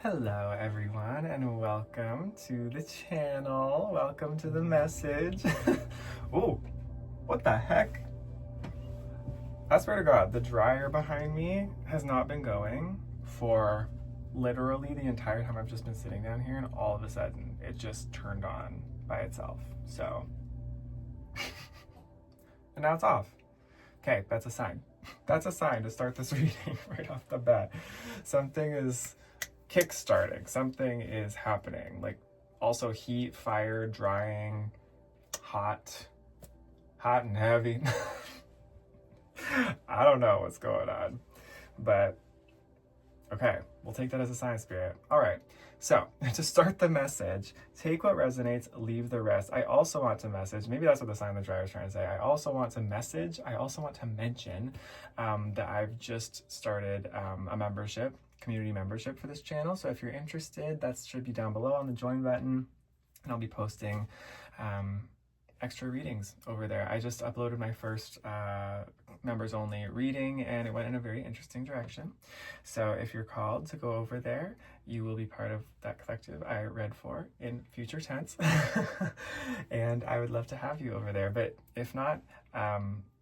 Hello everyone and welcome to the channel. Welcome to the message. Oh, what the heck? I swear to God, the dryer behind me has not been going for literally the entire time I've just been sitting down here, and all of a sudden it just turned on by itself. So, and now it's off. Okay, that's a sign. That's a sign to start this reading right off the bat. Something is kick-starting, something is happening. Like also heat, fire, drying, hot and heavy. I don't know what's going on, but okay, we'll take that as a sign, spirit. All right, so to start the message, take what resonates, leave the rest. I also want to message, maybe that's what the sign of the dryer is trying to say. I also want to message, I also want to mention that I've just started a membership, community membership for this channel. So if you're interested, that should be down below on the join button, and I'll be posting extra readings over there. I just uploaded my first members only reading, and it went in a very interesting direction. So if you're called to go over there, you will be part of that collective I read for in future tense. And I would love to have you over there. But if not,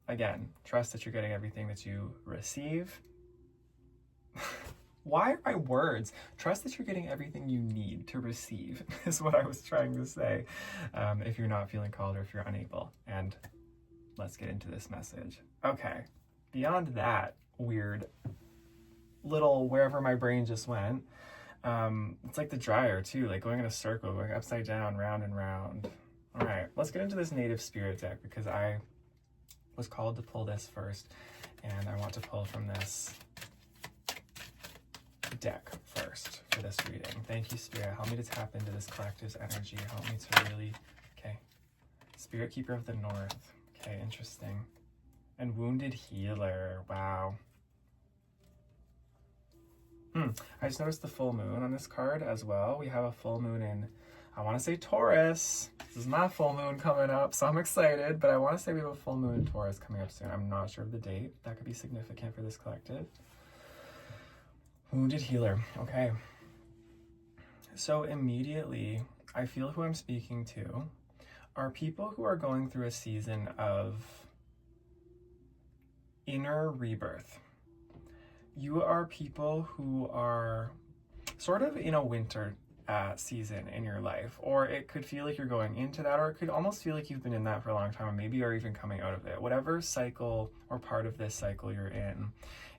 again, trust that you're getting everything that you receive. Why are my words? Trust that you're getting everything you need to receive is what I was trying to say. If you're not feeling called or if you're unable. And let's get into this message. Okay, beyond that weird little wherever my brain just went, it's like the dryer too, like going in a circle, going upside down, round and round. All right, let's get into this native spirit deck because I was called to pull this first, and I want to pull from this deck first for this reading. Thank you, Spirit. Help me to tap into this collective's energy. Help me to really, okay. Spirit Keeper of the North. Okay, interesting. And Wounded Healer. Wow. I just noticed the full moon on this card as well. We have a full moon in, I want to say Taurus. This is my full moon coming up, so I'm excited, but I want to say we have a full moon in Taurus coming up soon. I'm not sure of the date. That could be significant for this collective. Wounded Healer. Okay. So immediately, I feel who I'm speaking to are people who are going through a season of inner rebirth. You are people who are sort of in a winter season in your life, or it could feel like you're going into that, or it could almost feel like you've been in that for a long time, and maybe you're even coming out of it. Whatever cycle or part of this cycle you're in,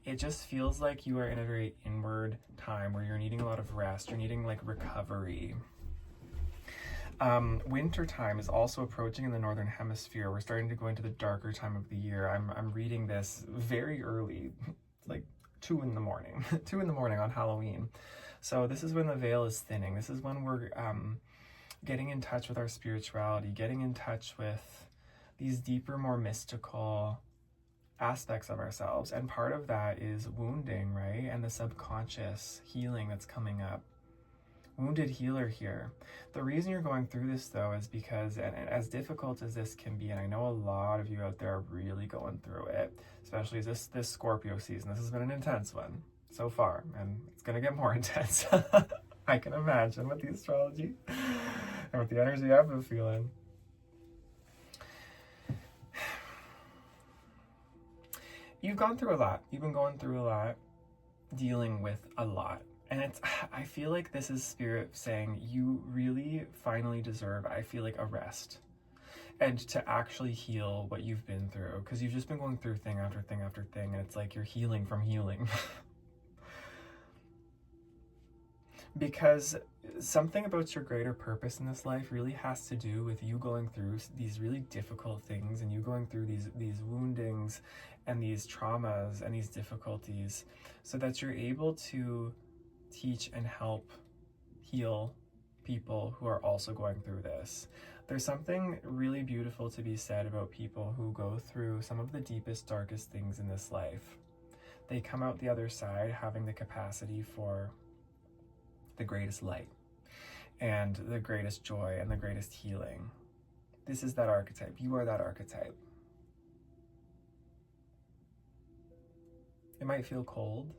it just feels like you are in a very inward time where you're needing a lot of rest, you're needing like recovery. Winter time is also approaching in the Northern Hemisphere. We're starting to go into the darker time of the year. I'm reading this very early, like 2 in the morning, 2 in the morning on Halloween. So this is when the veil is thinning. This is when we're getting in touch with our spirituality, getting in touch with these deeper, more mystical aspects of ourselves. And part of that is wounding, right? And the subconscious healing that's coming up. Wounded Healer here. The reason you're going through this though is because, and as difficult as this can be, and I know a lot of you out there are really going through it, especially this Scorpio season. This has been an intense one so far, and it's gonna get more intense. I can imagine with the astrology and with the energy I've been feeling. You've gone through a lot. You've been going through a lot, dealing with a lot. And I feel like this is Spirit saying you really finally deserve, I feel like, a rest. And to actually heal what you've been through. Because you've just been going through thing after thing after thing. And it's like you're healing from healing. Because something about your greater purpose in this life really has to do with you going through these really difficult things, and you going through these woundings and these traumas and these difficulties, so that you're able to teach and help heal people who are also going through this. There's something really beautiful to be said about people who go through some of the deepest, darkest things in this life. They come out the other side having the capacity for the greatest light and the greatest joy and the greatest healing. This is that archetype. You are that archetype. It might feel cold.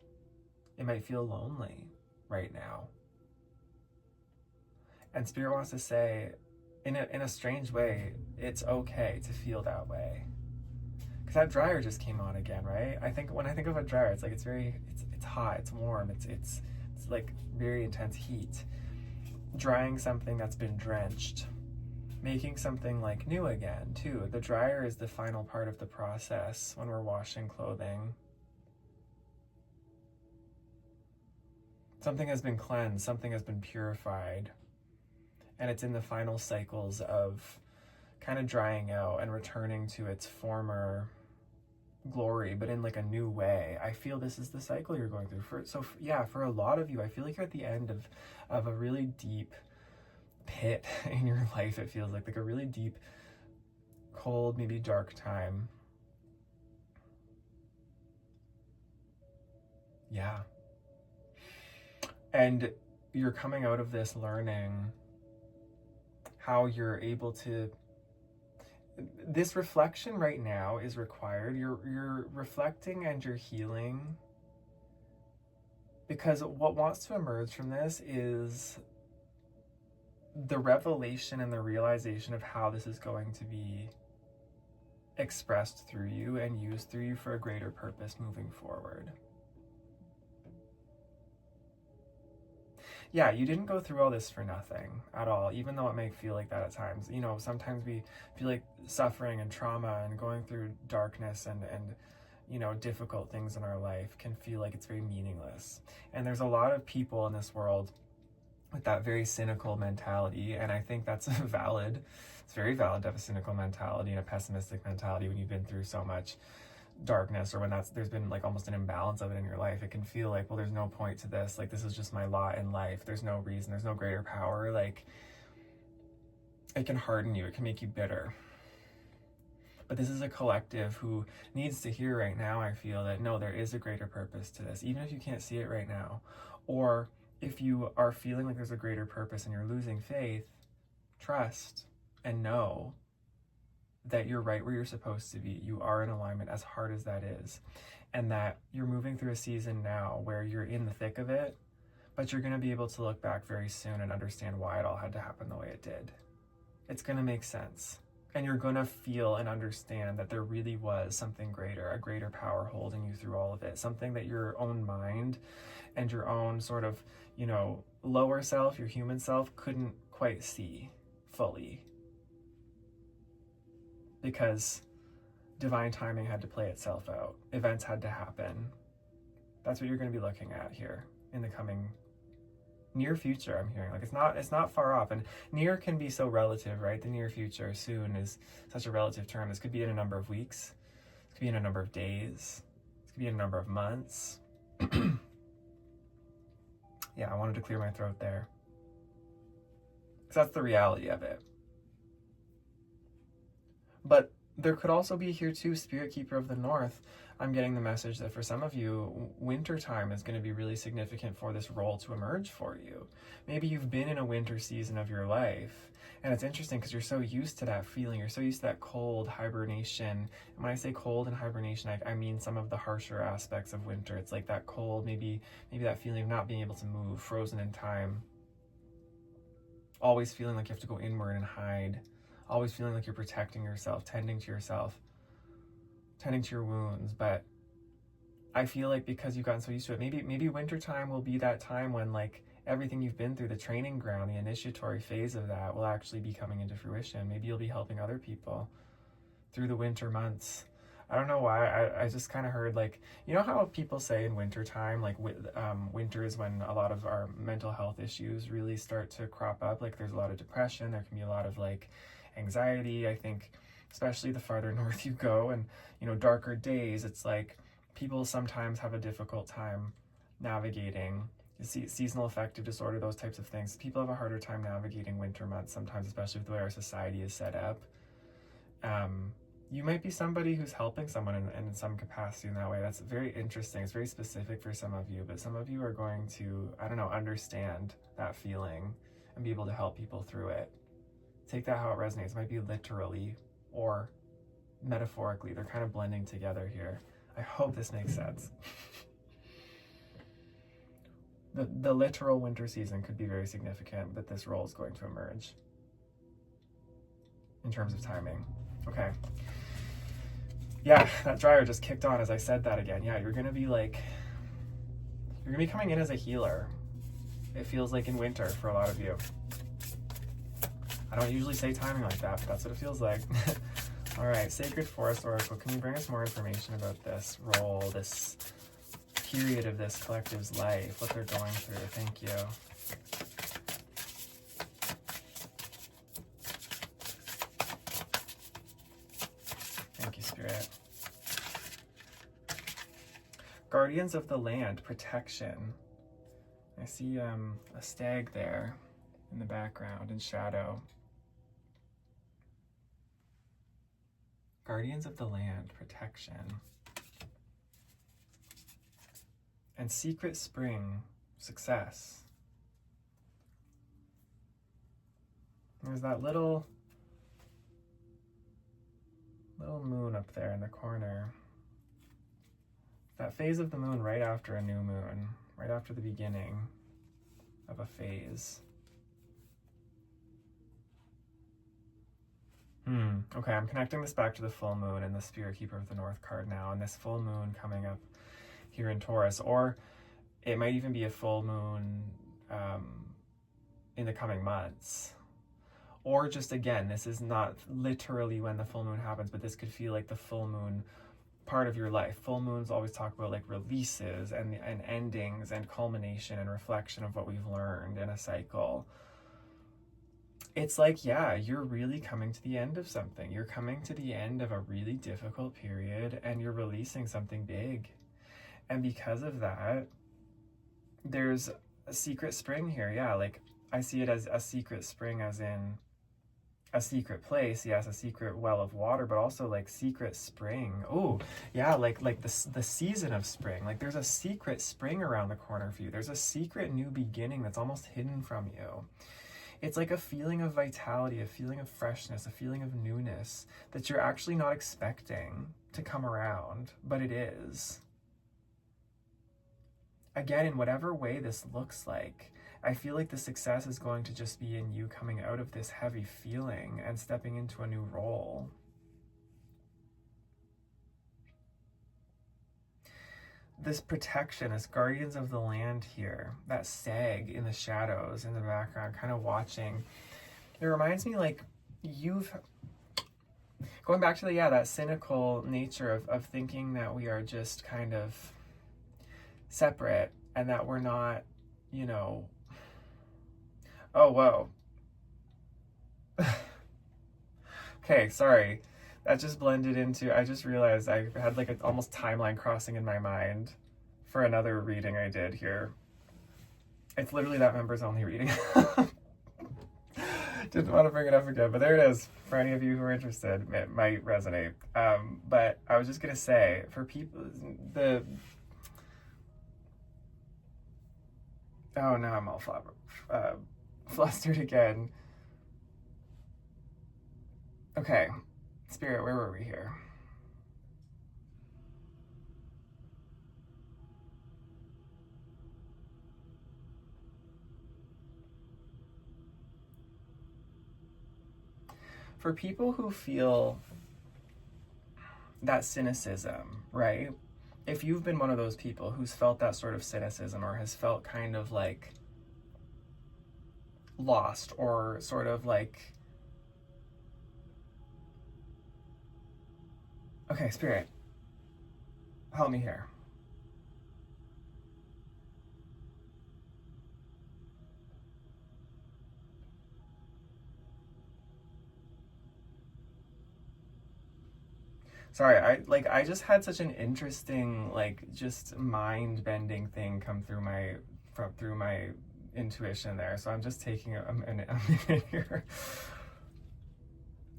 It might feel lonely right now. And Spirit wants to say, in a strange way, it's okay to feel that way. Because that dryer just came on again, right? When I think of a dryer, it's like it's hot, it's warm, it's like very intense heat. Drying something that's been drenched, making something like new again too. The dryer is the final part of the process when we're washing clothing. Something has been cleansed, something has been purified, and it's in the final cycles of kind of drying out and returning to its former glory, but in like a new way. I feel this is the cycle you're going through. For a lot of you, I feel like you're at the end of a really deep pit in your life. It feels like a really deep, cold, maybe dark time. Yeah. And you're coming out of this learning how you're able to, this reflection right now is required. You're reflecting and you're healing, because what wants to emerge from this is the revelation and the realization of how this is going to be expressed through you and used through you for a greater purpose moving forward. Yeah, you didn't go through all this for nothing at all, even though it may feel like that at times. You know, sometimes we feel like suffering and trauma and going through darkness and you know, difficult things in our life can feel like it's very meaningless. And there's a lot of people in this world with that very cynical mentality, and I think that's valid. It's very valid to have a cynical mentality and a pessimistic mentality when you've been through so much darkness, or when there's been like almost an imbalance of it in your life. It can feel like, well, there's no point to this, like this is just my lot in life, there's no reason, there's no greater power. Like, it can harden you, it can make you bitter. But this is a collective who needs to hear right now, I feel, that no, there is a greater purpose to this, even if you can't see it right now. Or if you are feeling like there's a greater purpose and you're losing faith, trust and know that you're right where you're supposed to be. You are in alignment, as hard as that is. And that you're moving through a season now where you're in the thick of it, but you're going to be able to look back very soon and understand why it all had to happen the way it did. It's going to make sense. And you're going to feel and understand that there really was something greater, a greater power holding you through all of it. Something that your own mind and your own sort of, you know, lower self, your human self, couldn't quite see fully. Because divine timing had to play itself out. Events had to happen. That's what you're going to be looking at here in the coming near future, I'm hearing. Like, it's not far off. And near can be so relative, right? The near future, soon, is such a relative term. This could be in a number of weeks. This could be in a number of days. This could be in a number of months. Yeah, I wanted to clear my throat there. Because that's the reality of it. But there could also be here too, Spirit Keeper of the North. I'm getting the message that for some of you, winter time is going to be really significant for this role to emerge for you. Maybe you've been in a winter season of your life, and it's interesting because you're so used to that feeling. You're so used to that cold hibernation. And when I say cold and hibernation, I mean some of the harsher aspects of winter. It's like that cold, maybe that feeling of not being able to move, frozen in time. Always feeling like you have to go inward and hide. Always feeling like you're protecting yourself, tending to yourself, tending to your wounds. But I feel like because you've gotten so used to it, maybe wintertime will be that time when, like, everything you've been through, the training ground, the initiatory phase of that will actually be coming into fruition. Maybe you'll be helping other people through the winter months. I don't know why, I just kind of heard, like, you know how people say in wintertime, like, winter is when a lot of our mental health issues really start to crop up. Like, there's a lot of depression, there can be a lot of, like, anxiety. I think especially the farther north you go and, you know, darker days, it's like people sometimes have a difficult time navigating seasonal affective disorder, those types of things. People have a harder time navigating winter months sometimes, especially with the way our society is set up. You might be somebody who's helping someone in some capacity in that way. That's very interesting. It's very specific for some of you, but some of you are going to, I don't know, understand that feeling and be able to help people through it. Take that how it resonates. It might be literally or metaphorically. They're kind of blending together here. I hope this makes sense. The literal winter season could be very significant, but this role is going to emerge in terms of timing. Okay. Yeah, that dryer just kicked on as I said that again. Yeah, you're gonna be coming in as a healer. It feels like in winter for a lot of you. I don't usually say timing like that, but that's what it feels like. All right, Sacred Forest Oracle, can you bring us more information about this role, this period of this collective's life, what they're going through? Thank you. Thank you, Spirit. Guardians of the Land, protection. I see a stag there in the background in shadow. Guardians of the Land, protection. And Secret Spring, success. There's that little moon up there in the corner. That phase of the moon right after a new moon, right after the beginning of a phase. Okay, I'm connecting this back to the full moon and the Spirit Keeper of the North card now, and this full moon coming up here in Taurus, or it might even be a full moon in the coming months. Or just, again, this is not literally when the full moon happens, but this could feel like the full moon part of your life. Full moons always talk about like releases and endings and culmination and reflection of what we've learned in a cycle. It's like, yeah, you're really coming to the end of something. You're coming to the end of a really difficult period and you're releasing something big. And because of that, there's a secret spring here. Yeah, like I see it as a secret spring, as in a secret place. Yes, a secret well of water, but also like secret spring. Oh, yeah, like the season of spring. Like there's a secret spring around the corner for you. There's a secret new beginning that's almost hidden from you. It's like a feeling of vitality, a feeling of freshness, a feeling of newness that you're actually not expecting to come around, but it is. Again, in whatever way this looks like, I feel like the success is going to just be in you coming out of this heavy feeling and stepping into a new role. This protection, this Guardians of the Land here, that stag in the shadows in the background, kind of watching. It reminds me like going back to that cynical nature of thinking that we are just kind of separate and that we're not, oh, whoa. Okay, sorry. That just blended into, I just realized I had like an almost timeline crossing in my mind for another reading I did here. It's literally that members only reading. Didn't want to bring it up again, but there it is. For any of you who are interested, it might resonate. But I was just going to say, for people, oh, now I'm all flustered again. Okay. Spirit, where were we here? For people who feel that cynicism, right? If you've been one of those people who's felt that sort of cynicism or has felt kind of like lost or sort of like, okay, Spirit, help me here. Sorry, I just had such an interesting, just mind-bending thing come through my intuition there. So I'm just taking a minute here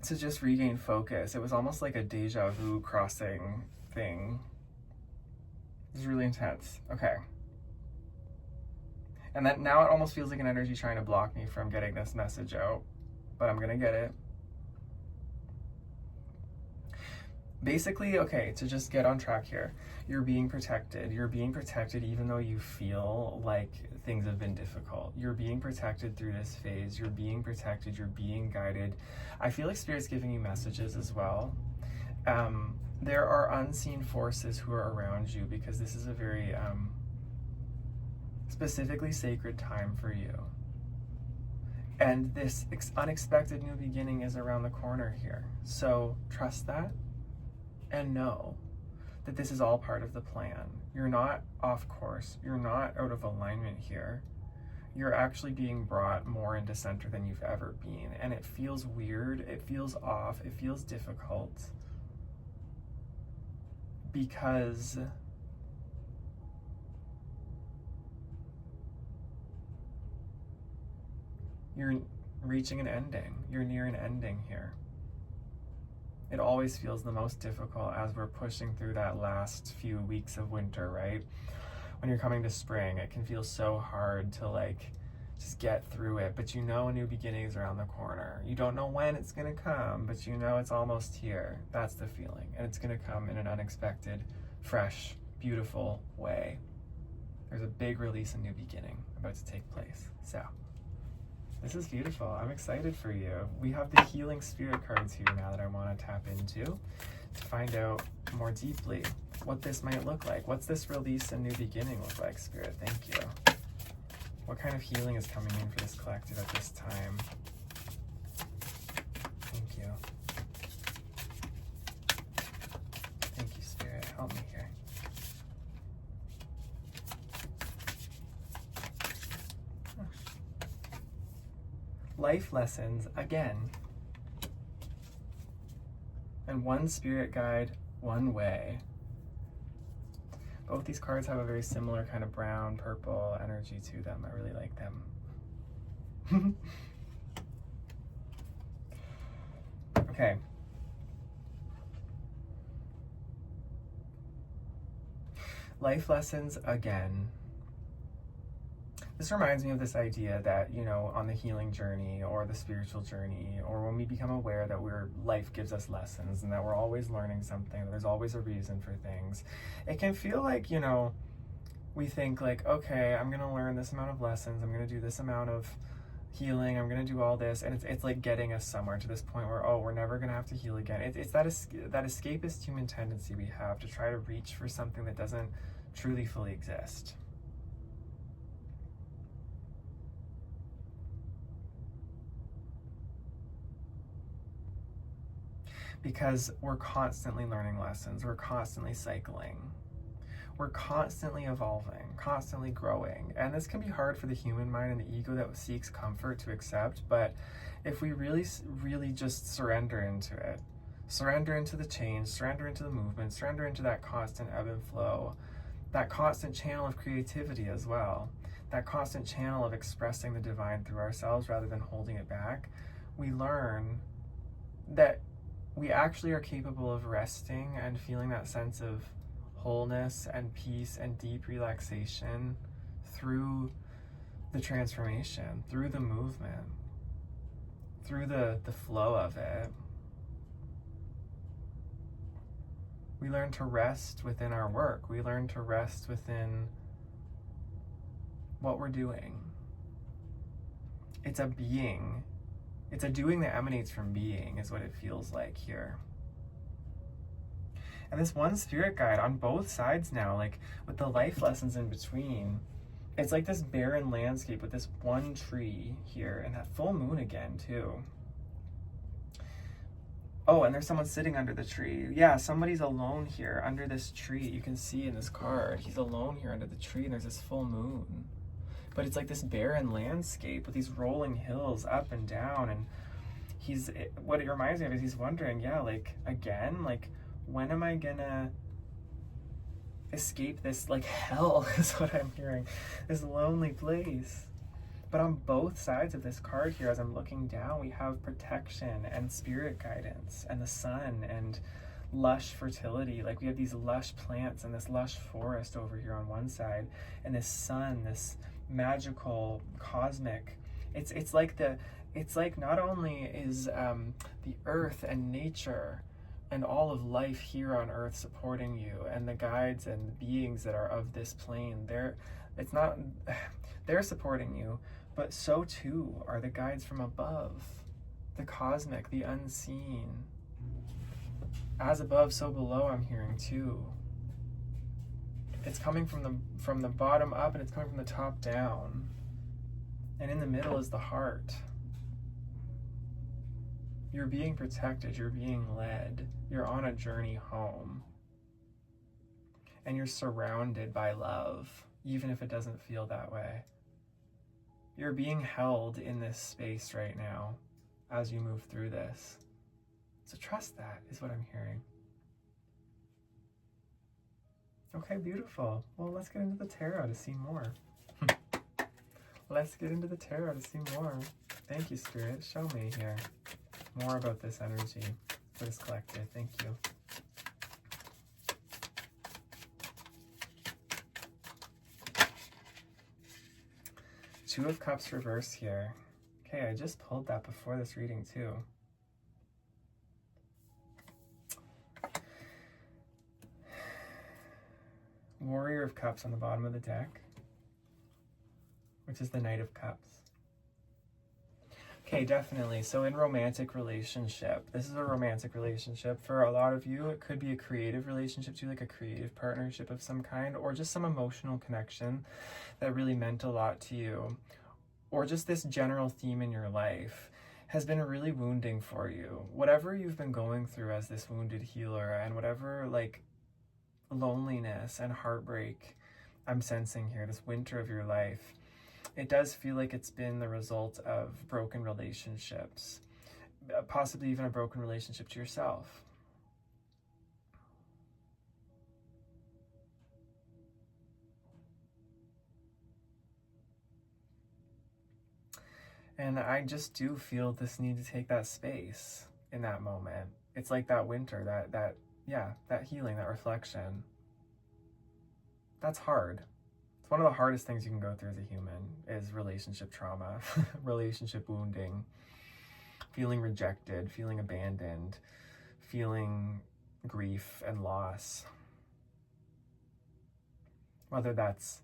to just regain focus. It was almost like a deja vu crossing thing. It was really intense. Okay. And that now it almost feels like an energy trying to block me from getting this message out, but I'm gonna get it. Basically, okay, to just get on track here, you're being protected. You're being protected even though you feel like things have been difficult. You're being protected through this phase. You're being protected. You're being guided. I feel like Spirit's giving you messages as well. There are unseen forces who are around you because this is a very specifically sacred time for you. And this unexpected new beginning is around the corner here. So trust that and know that this is all part of the plan. You're not off course. You're not out of alignment here. You're actually being brought more into center than you've ever been. And it feels weird. It feels off. It feels difficult. Because you're reaching an ending. You're near an ending here. It always feels the most difficult as we're pushing through that last few weeks of winter, right? When you're coming to spring, it can feel so hard to like just get through it, but you know a new beginning is around the corner. You don't know when it's gonna come, but you know it's almost here. That's the feeling, and it's gonna come in an unexpected, fresh, beautiful way. There's a big release and new beginning about to take place. So this is beautiful. I'm excited for you. We have the healing spirit cards here now that I want to tap into to find out more deeply what this might look like. What's this release and new beginning look like, Spirit? Thank you. What kind of healing is coming in for this collective at this time? Thank you. Thank you, Spirit. Help me here. Life lessons again. And one spirit guide, one way. Both these cards have a very similar kind of brown, purple energy to them. I really like them. Okay. Life lessons again. This reminds me of this idea that, you know, on the healing journey or the spiritual journey, or when we become aware that life gives us lessons and that we're always learning something, there's always a reason for things. It can feel like, you know, we think like, okay, I'm going to learn this amount of lessons. I'm going to do this amount of healing. I'm going to do all this. And it's like getting us somewhere to this point where, oh, we're never going to have to heal again. It's that escapist human tendency we have to try to reach for something that doesn't truly fully exist. Because we're constantly learning lessons, we're constantly cycling, we're constantly evolving, constantly growing. And this can be hard for the human mind and the ego that seeks comfort to accept, but if we really, really just surrender into it, surrender into the change, surrender into the movement, surrender into that constant ebb and flow, that constant channel of creativity as well, that constant channel of expressing the divine through ourselves rather than holding it back, we learn that we actually are capable of resting and feeling that sense of wholeness and peace and deep relaxation through the transformation, through the movement, through the flow of it. We learn to rest within our work. We learn to rest within what we're doing. It's a being. It's a doing that emanates from being is what it feels like here. And this one spirit guide on both sides now, like with the life lessons in between, it's like this barren landscape with this one tree here and that full moon again too. Oh, and there's someone sitting under the tree. Yeah, somebody's alone here under this tree. You can see in this card, he's alone here under the tree and there's this full moon. But it's like this barren landscape with these rolling hills up and down. And what it reminds me of is he's wondering, yeah, like, again, like, when am I gonna escape this, like, hell is what I'm hearing, this lonely place. But on both sides of this card here, as I'm looking down, we have protection and spirit guidance and the sun and lush fertility. Like we have these lush plants and this lush forest over here on one side, and this sun, this magical cosmic, it's like not only is the earth and nature and all of life here on earth supporting you and the guides and the beings that are of this plane, They're supporting you, but so too are the guides from above, the cosmic, the unseen. As above, so below, I'm hearing too. It's coming from the bottom up, and it's coming from the top down. And in the middle is the heart. You're being protected, you're being led, you're on a journey home. And you're surrounded by love, even if it doesn't feel that way. You're being held in this space right now as you move through this. So trust that, is what I'm hearing. Okay, beautiful. Well, let's get into the tarot to see more. Let's get into the tarot to see more. Thank you, Spirit. Show me here more about this energy for this collective. Thank you. Two of Cups reverse here. Okay, I just pulled that before this reading too. Warrior of Cups on the bottom of the deck, which is the Knight of Cups. Okay, definitely. So in romantic relationship, this is a romantic relationship. For a lot of you, it could be a creative relationship too, like a creative partnership of some kind, or just some emotional connection that really meant a lot to you, or just this general theme in your life has been really wounding for you. Whatever you've been going through as this wounded healer, and whatever like loneliness and heartbreak I'm sensing here, this winter of your life, it does feel like it's been the result of broken relationships, possibly even a broken relationship to yourself. And I just do feel this need to take that space in that moment. It's like that winter, that healing, that reflection. That's hard. It's one of the hardest things you can go through as a human is relationship trauma, relationship wounding, feeling rejected, feeling abandoned, feeling grief and loss. Whether that's,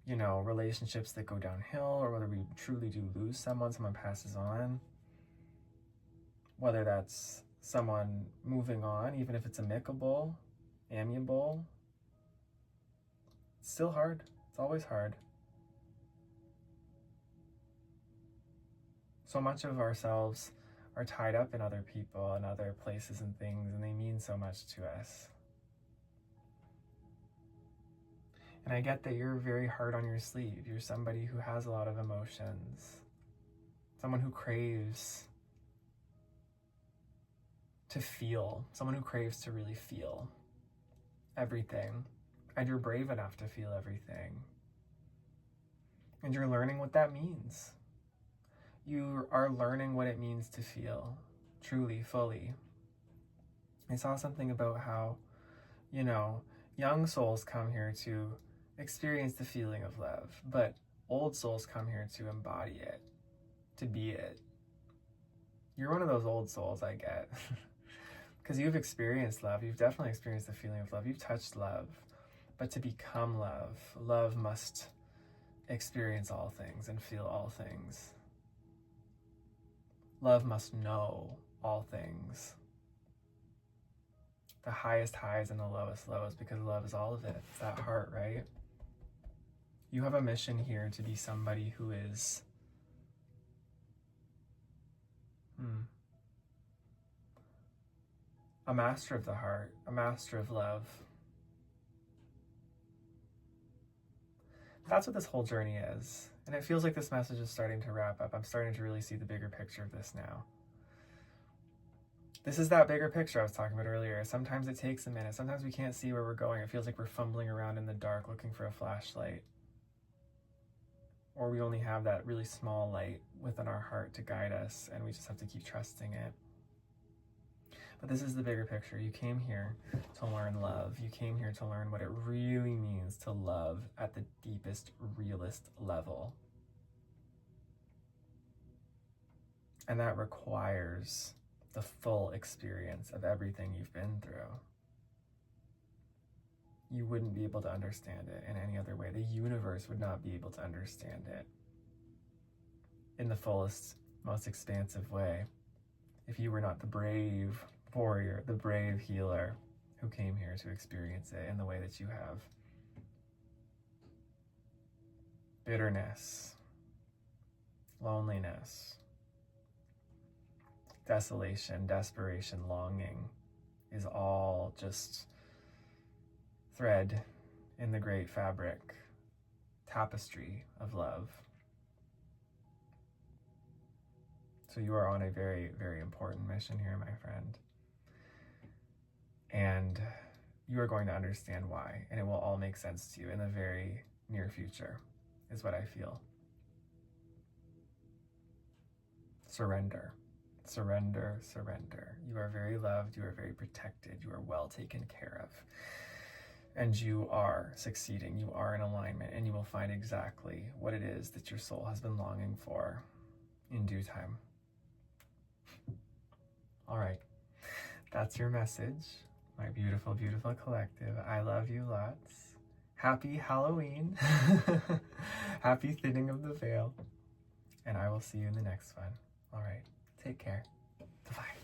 relationships that go downhill, or whether we truly do lose someone passes on. Whether that's someone moving on, even if it's amicable, amiable. It's still hard. It's always hard. So much of ourselves are tied up in other people and other places and things, and they mean so much to us. And I get that you're very hard on your sleeve. You're somebody who has a lot of emotions, someone who craves to feel, someone who craves to really feel everything. And you're brave enough to feel everything. And you're learning what that means. You are learning what it means to feel, truly, fully. I saw something about how, young souls come here to experience the feeling of love, but old souls come here to embody it, to be it. You're one of those old souls, I get. Because you've experienced love. You've definitely experienced the feeling of love. You've touched love. But to become love, love must experience all things and feel all things. Love must know all things. The highest highs and the lowest lows, because love is all of it. It's that heart, right? You have a mission here to be somebody who is a master of the heart, a master of love. That's what this whole journey is. And it feels like this message is starting to wrap up. I'm starting to really see the bigger picture of this now. This is that bigger picture I was talking about earlier. Sometimes it takes a minute. Sometimes we can't see where we're going. It feels like we're fumbling around in the dark looking for a flashlight. Or we only have that really small light within our heart to guide us, and we just have to keep trusting it. But this is the bigger picture. You came here to learn love. You came here to learn what it really means to love at the deepest, realest level. And that requires the full experience of everything you've been through. You wouldn't be able to understand it in any other way. The universe would not be able to understand it in the fullest, most expansive way if you were not the brave warrior, the brave healer who came here to experience it in the way that you have. Bitterness, loneliness, desolation, desperation, longing is all just thread in the great fabric, tapestry of love. So you are on a very, very important mission here, my friend. And you are going to understand why, and it will all make sense to you in the very near future, is what I feel. Surrender. Surrender, surrender. You are very loved, you are very protected, you are well taken care of. And you are succeeding, you are in alignment, and you will find exactly what it is that your soul has been longing for in due time. All right, that's your message, my beautiful, beautiful collective. I love you lots. Happy Halloween. Happy thinning of the veil. And I will see you in the next one. All right, take care. Bye-bye.